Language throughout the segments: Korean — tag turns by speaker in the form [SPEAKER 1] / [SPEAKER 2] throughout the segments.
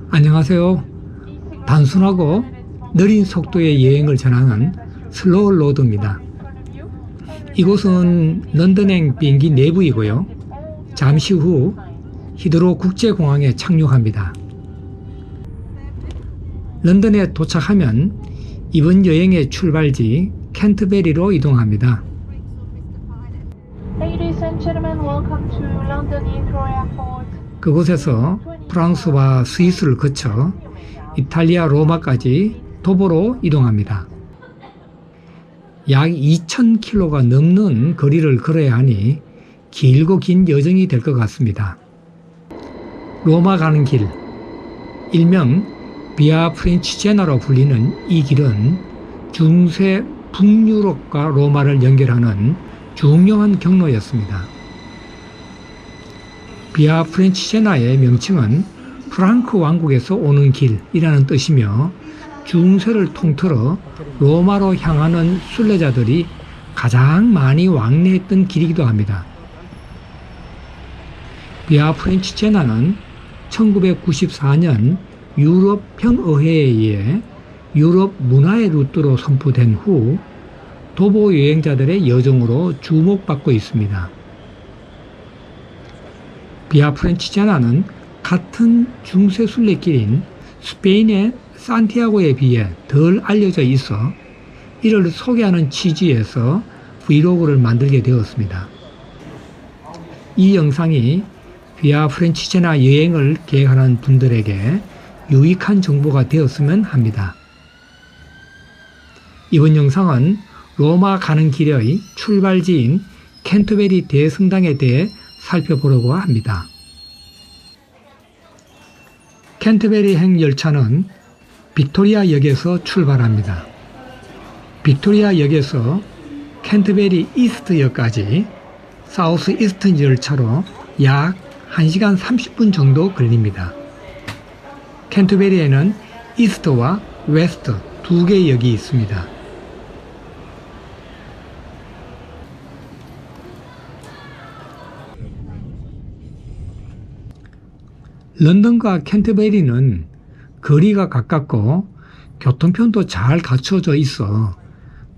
[SPEAKER 1] 안녕하세요. 단순하고 느린 속도의 여행을 전하는 슬로우 로드입니다. 이곳은 런던행 비행기 내부이고요. 잠시 후 히드로 국제공항에 착륙합니다. 런던에 도착하면 이번 여행의 출발지 캔터베리로 이동합니다. 그곳에서 프랑스와 스위스를 거쳐 이탈리아 로마까지 도보로 이동합니다. 약 2,000km가 넘는 거리를 걸어야 하니 길고 긴 여정이 될 것 같습니다. 로마 가는 길, 일명 비아 프렌치제나로 불리는 이 길은 중세 북유럽과 로마를 연결하는 중요한 경로였습니다. 비아 프렌치제나의 명칭은 프랑크 왕국에서 오는 길이라는 뜻이며 중세를 통틀어 로마로 향하는 순례자들이 가장 많이 왕래했던 길이기도 합니다. 비아 프렌치제나는 1994년 유럽 평의회에 의해 유럽 문화의 루트로 선포된 후 도보 여행자들의 여정으로 주목받고 있습니다. 비아 프렌치제나는 같은 중세 순례길인 스페인의 산티아고에 비해 덜 알려져 있어 이를 소개하는 취지에서 브이로그를 만들게 되었습니다. 이 영상이 비아 프렌치제나 여행을 계획하는 분들에게 유익한 정보가 되었으면 합니다. 이번 영상은 로마 가는 길의 출발지인 캔터베리 대성당에 대해 살펴보려고 합니다. 캔터베리행 열차는 빅토리아 역에서 출발합니다. 빅토리아 역에서 캔터베리 이스트 역까지 사우스 이스턴 열차로 약 1시간 30분 정도 걸립니다. 캔터베리에는 이스트와 웨스트 두 개의 역이 있습니다. 런던과 캔터베리는 거리가 가깝고 교통편도 잘 갖춰져 있어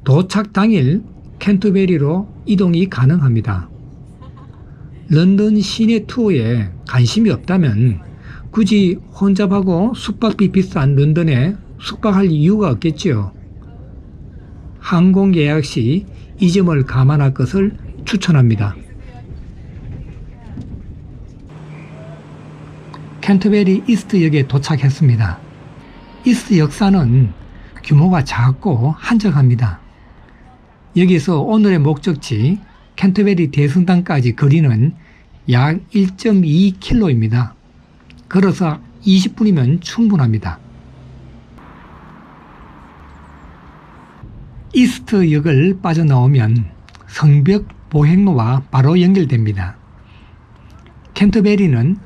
[SPEAKER 1] 도착 당일 캔터베리로 이동이 가능합니다. 런던 시내 투어에 관심이 없다면 굳이 혼잡하고 숙박비 비싼 런던에 숙박할 이유가 없겠지요. 항공 예약 시 이 점을 감안할 것을 추천합니다. 캔터베리 이스트역에 도착했습니다. 이스트 역사는 규모가 작고 한적합니다. 여기서 오늘의 목적지 캔터베리 대성당까지 거리는 약 1.2km입니다. 걸어서 20분이면 충분합니다. 이스트 역을 빠져나오면 성벽 보행로와 바로 연결됩니다. 캔터베리는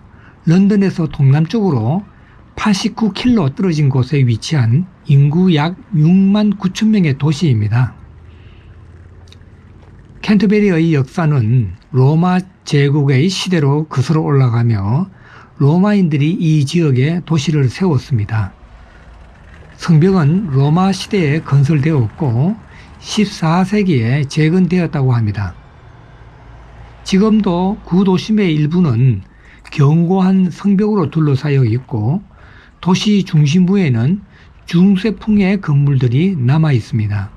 [SPEAKER 1] 런던에서 동남쪽으로 89km 떨어진 곳에 위치한 인구 약 6만 9천 명의 도시입니다. 캔터베리의 역사는 로마 제국의 시대로 거슬러 올라가며 로마인들이 이 지역에 도시를 세웠습니다. 성벽은 로마 시대에 건설되었고 14세기에 재건되었다고 합니다. 지금도 구도심의 일부는 견고한 성벽으로 둘러싸여 있고 도시 중심부에는 중세풍의 건물들이 남아 있습니다.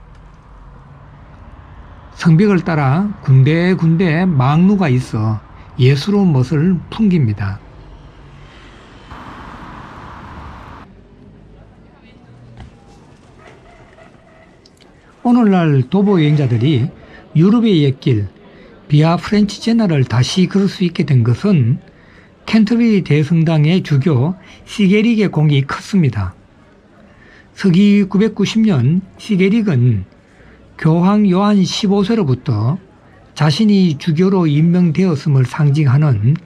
[SPEAKER 1] 성벽을 따라 군데군데 망루가 있어 예스러운 멋을 풍깁니다. 오늘날 도보 여행자들이 유럽의 옛길 비아 프렌치제나를 다시 걸을 수 있게 된 것은 캔터베리 대성당의 주교 시게릭의 공이 컸습니다. 서기 990년 시게릭은 교황 요한 15세로부터 자신이 주교로 임명되었음을 상징하는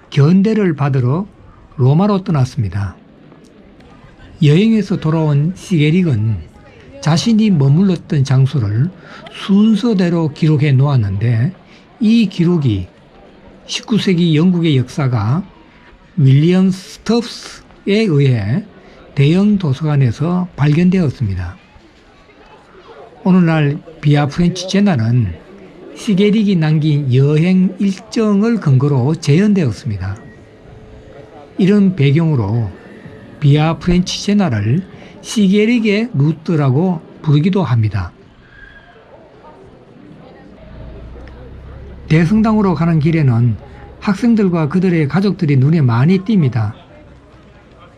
[SPEAKER 1] 견대를 받으러 로마로 떠났습니다. 여행에서 돌아온 시게릭은 자신이 머물렀던 장소를 순서대로 기록해 놓았는데 이 기록이 19세기 영국의 역사가 윌리엄 스톱스에 의해 대형 도서관에서 발견되었습니다. 오늘날 비아 프렌치 제나는 시게릭이 남긴 여행 일정을 근거로 재현되었습니다. 이런 배경으로 비아 프렌치 제나를 시게릭의 루트라고 부르기도 합니다. 대성당으로 가는 길에는 학생들과 그들의 가족들이 눈에 많이 띕니다.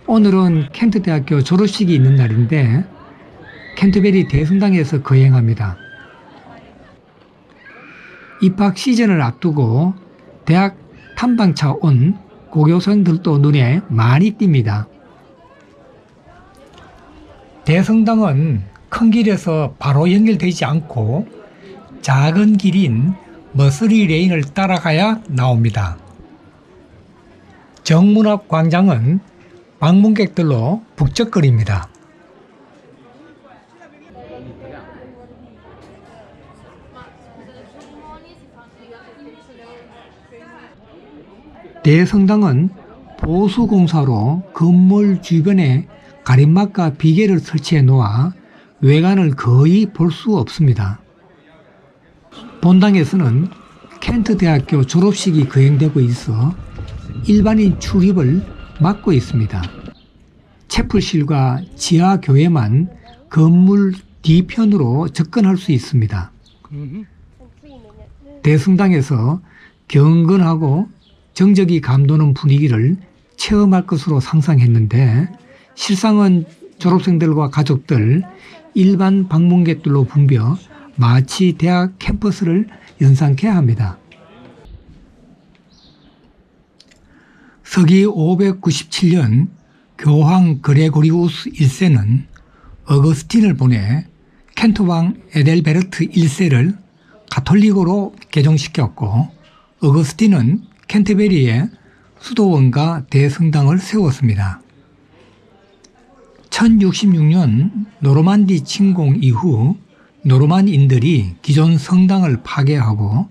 [SPEAKER 1] 오늘은 켄트대학교 졸업식이 있는 날인데 켄트베리 대성당에서 거행합니다. 입학 시즌을 앞두고 대학 탐방차 온 고교생들도 눈에 많이 띕니다. 대성당은 큰 길에서 바로 연결되지 않고 작은 길인 머스리 레인을 따라가야 나옵니다. 정문 앞 광장은 방문객들로 북적거립니다. 대성당은 보수공사로 건물 주변에 가림막과 비계를 설치해 놓아 외관을 거의 볼 수 없습니다. 본당에서는 켄트 대학교 졸업식이 거행되고 있어 일반인 출입을 막고 있습니다. 채플실과 지하 교회만 건물 뒤편으로 접근할 수 있습니다. 대성당에서 경건하고 정적이 감도는 분위기를 체험할 것으로 상상했는데 실상은 졸업생들과 가족들, 일반 방문객들로 붐벼 마치 대학 캠퍼스를 연상케 합니다. 서기 597년 교황 그레고리우스 1세는 어거스틴을 보내 켄트 왕 에델베르트 1세를 가톨릭으로 개종시켰고 어거스틴은 켄트베리에 수도원과 대성당을 세웠습니다. 1066년 노르만디 침공 이후 노르만인들이 기존 성당을 파괴하고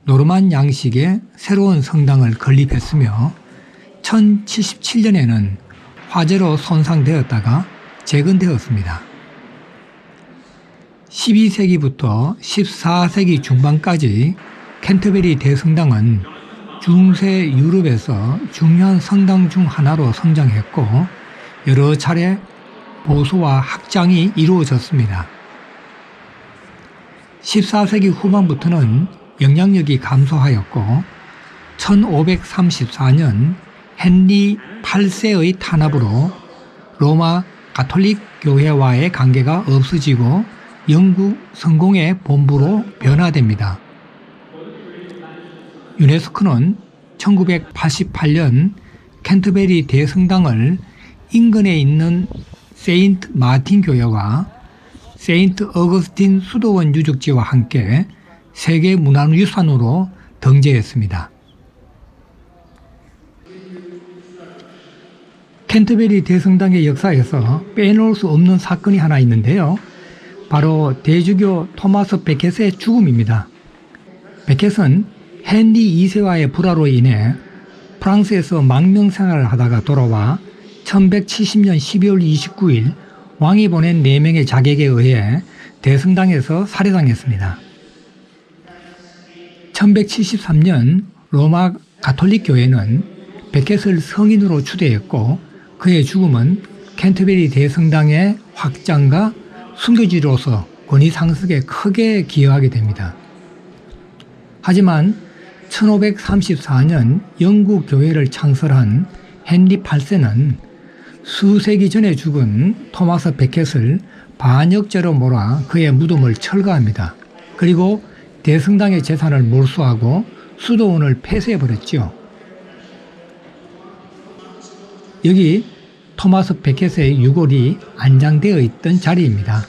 [SPEAKER 1] 노르만 양식의 새로운 성당을 건립했으며 1077년에는 화재로 손상되었다가 재건되었습니다. 12세기부터 14세기 중반까지 켄터베리 대성당은 중세 유럽에서 중요한 성당 중 하나로 성장했고 여러 차례 보수와 확장이 이루어졌습니다. 14세기 후반부터는 영향력이 감소하였고 1534년 헨리 8세의 탄압으로 로마 가톨릭 교회와의 관계가 없어지고 영국 성공의 본부로 변화됩니다. 유네스코는 1988년 켄터베리 대성당을 인근에 있는 세인트 마틴 교회와 세인트 어거스틴 수도원 유적지와 함께 세계문화유산으로 등재했습니다. 켄터베리 대성당의 역사에서 빼놓을 수 없는 사건이 하나 있는데요. 바로 대주교 토마스 베켓의 죽음입니다. 베켓은 헨리 2세와의 불화로 인해 프랑스에서 망명생활을 하다가 돌아와 1170년 12월 29일 왕이 보낸 4명의 자객에 의해 대성당에서 살해당했습니다. 1173년 로마 가톨릭 교회는 베켓을 성인으로 추대했고 그의 죽음은 켄터베리 대성당의 확장과 순교지로서 권위 상승에 크게 기여하게 됩니다. 하지만 1534년 영국 교회를 창설한 헨리 8세는 수세기 전에 죽은 토마스 베켓을 반역죄로 몰아 그의 무덤을 철거합니다. 그리고 대성당의 재산을 몰수하고 수도원을 폐쇄해버렸죠. 여기 토마스 베켓의 유골이 안장되어 있던 자리입니다.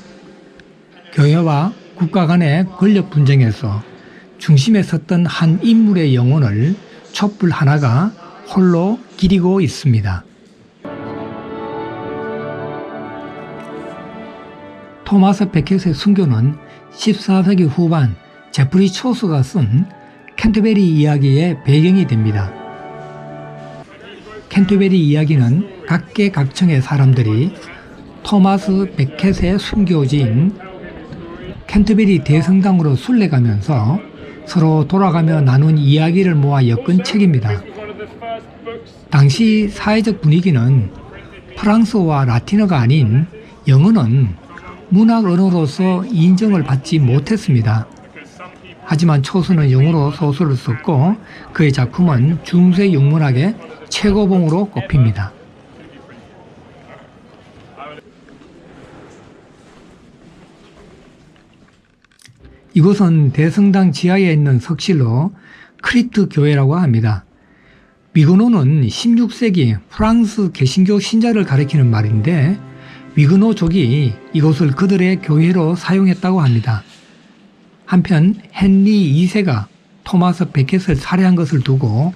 [SPEAKER 1] 교회와 국가 간의 권력 분쟁에서 중심에 섰던 한 인물의 영혼을 촛불 하나가 홀로 기리고 있습니다. 토마스 베켓의 순교는 14세기 후반 제프리 초스가 쓴 캔터베리 이야기의 배경이 됩니다. 캔터베리 이야기는 각계각층의 사람들이 토마스 베켓의 순교지인 캔터베리 대성당으로 순례가면서 서로 돌아가며 나눈 이야기를 모아 엮은 책입니다. 당시 사회적 분위기는 프랑스어와 라틴어가 아닌 영어는 문학 언어로서 인정을 받지 못했습니다. 하지만 초수는 영어로 소설을 썼고 그의 작품은 중세 영문학의 최고봉으로 꼽힙니다. 이곳은 대성당 지하에 있는 석실로 크리트 교회라고 합니다. 위그노는 16세기 프랑스 개신교 신자를 가리키는 말인데 위그노족이 이곳을 그들의 교회로 사용했다고 합니다. 한편 헨리 2세가 토마스 베켓을 살해한 것을 두고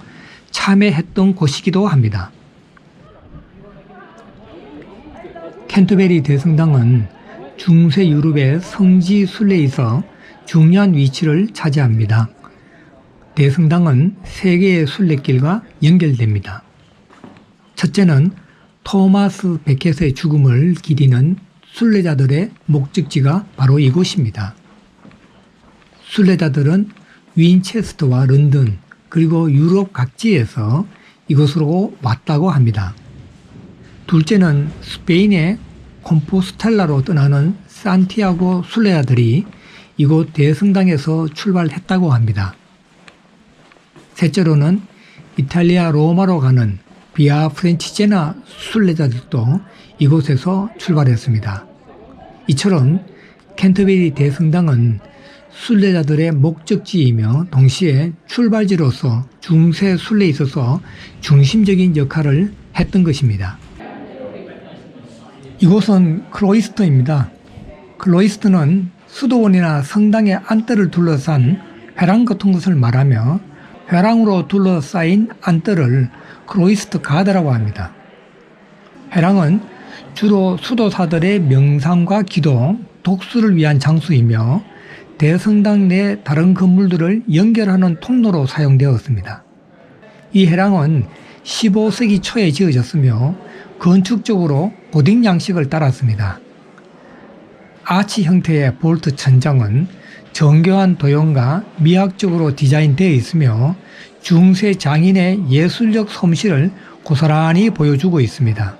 [SPEAKER 1] 참회했던 곳이기도 합니다. 캔터베리 대성당은 중세 유럽의 성지 순례에서 중요한 위치를 차지합니다. 대성당은 세 개의 순례길과 연결됩니다. 첫째는 토마스 베켓의 죽음을 기리는 순례자들의 목적지가 바로 이곳입니다. 순례자들은 윈체스터와 런던 그리고 유럽 각지에서 이곳으로 왔다고 합니다. 둘째는 스페인의 콤포스텔라로 떠나는 산티아고 순례자들이 이곳 대성당에서 출발했다고 합니다. 셋째로는 이탈리아 로마로 가는 비아 프렌치제나 순례자들도 이곳에서 출발했습니다. 이처럼 캔터베리 대성당은 순례자들의 목적지이며 동시에 출발지로서 중세 순례에 있어서 중심적인 역할을 했던 것입니다. 이곳은 클로이스터입니다. 클로이스터는 수도원이나 성당의 안뜰을 둘러싼 회랑 같은 것을 말하며 회랑으로 둘러싸인 안뜰을 클로이스터 가드라고 합니다. 회랑은 주로 수도사들의 명상과 기도, 독수를 위한 장소이며 대성당 내 다른 건물들을 연결하는 통로로 사용되었습니다. 이 회랑은 15세기 초에 지어졌으며 건축적으로 고딕 양식을 따랐습니다. 아치 형태의 볼트 천장은 정교한 도형과 미학적으로 디자인되어 있으며 중세 장인의 예술적 솜씨를 고스란히 보여주고 있습니다.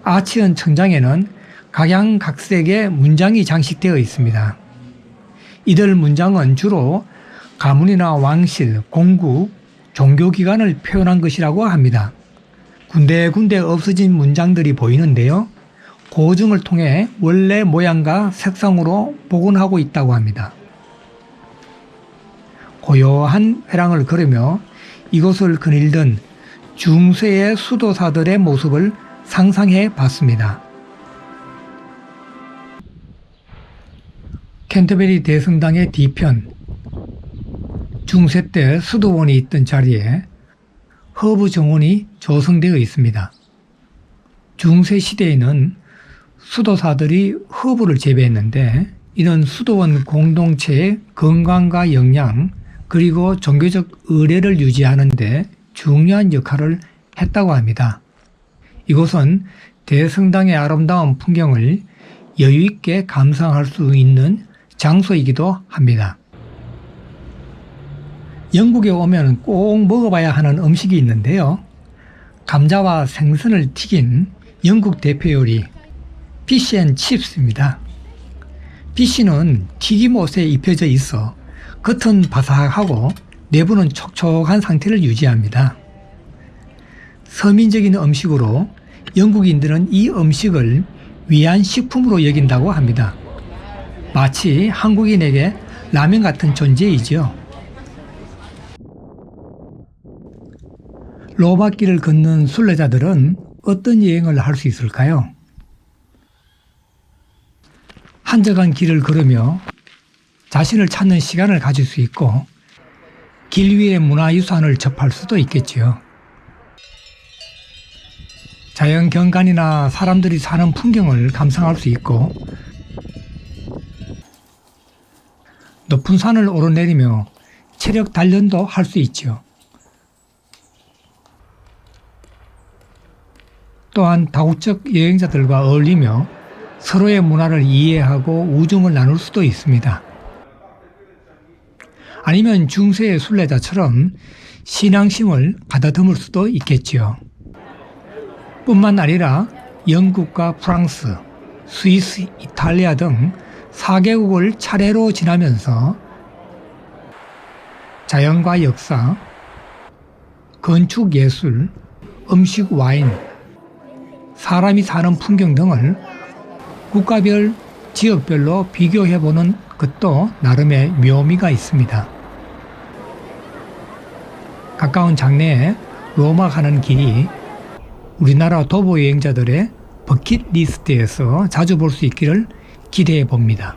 [SPEAKER 1] 아치형 천장에는 각양각색의 문장이 장식되어 있습니다. 이들 문장은 주로 가문이나 왕실, 공국, 종교기관을 표현한 것이라고 합니다. 군데군데 없어진 문장들이 보이는데요. 고증을 통해 원래 모양과 색상으로 복원하고 있다고 합니다. 고요한 회랑을 걸으며 이곳을 거닐던 중세의 수도사들의 모습을 상상해 봤습니다. 캔터베리 대성당의 뒤편, 중세 때 수도원이 있던 자리에 허브 정원이 조성되어 있습니다. 중세 시대에는 수도사들이 허브를 재배했는데 이는 수도원 공동체의 건강과 영양 그리고 종교적 의례를 유지하는 데 중요한 역할을 했다고 합니다. 이곳은 대성당의 아름다운 풍경을 여유 있게 감상할 수 있는 장소이기도 합니다. 영국에 오면 꼭 먹어봐야 하는 음식이 있는데요. 감자와 생선을 튀긴 영국 대표 요리 피쉬앤칩스입니다. 피쉬는 튀김옷에 입혀져 있어 겉은 바삭하고 내부는 촉촉한 상태를 유지합니다. 서민적인 음식으로 영국인들은 이 음식을 위안 식품으로 여긴다고 합니다. 마치 한국인에게 라면 같은 존재이죠. 로마길을 걷는 순례자들은 어떤 여행을 할 수 있을까요? 한적한 길을 걸으며 자신을 찾는 시간을 가질 수 있고 길 위의 문화유산을 접할 수도 있겠지요. 자연 경관이나 사람들이 사는 풍경을 감상할 수 있고 높은 산을 오르내리며 체력 단련도 할 수 있죠. 또한 다국적 여행자들과 어울리며 서로의 문화를 이해하고 우정을 나눌 수도 있습니다. 아니면 중세의 순례자처럼 신앙심을 가다듬을 수도 있겠지요. 뿐만 아니라 영국과 프랑스, 스위스, 이탈리아 등 4개국을 차례로 지나면서 자연과 역사, 건축 예술, 음식 와인, 사람이 사는 풍경 등을 국가별, 지역별로 비교해보는 것도 나름의 묘미가 있습니다. 가까운 장래에 로마 가는 길이 우리나라 도보 여행자들의 버킷리스트에서 자주 볼 수 있기를 기대해 봅니다.